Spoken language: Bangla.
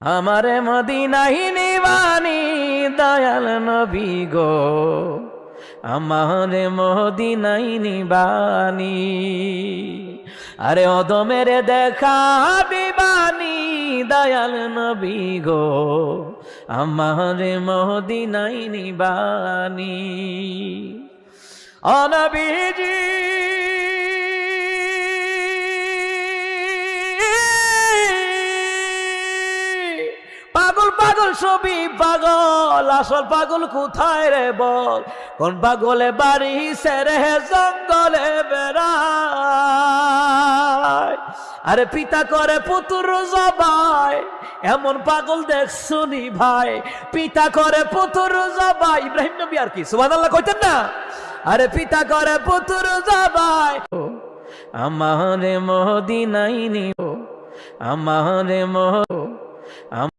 আমারে মদিনায় নিবানি দয়াল নবী গো, আমারে মদিনায় নিবানি। আরে অদমের দেখা দিবানি দয়াল নবী গো, আমারে মদিনায় নিবানি। ও নবীজি পাগল পাগল সবই পাগল, আসল পাগল কোথায় রে বল? কোন পাগলে বাড়ি সেরে জঙ্গলে বেড়ায়। আরে পিতা করে পুত্র জবাই, এমন পাগল দেখছুনি ভাই। পিতা করে পুত্র জবাই, ইব্রাহিম নবী আর কি সুবহানাল্লাহ কইতেন না? আরে পিতা করে পুত্র জবাই। আমারে মদিনায় নিও, আমারে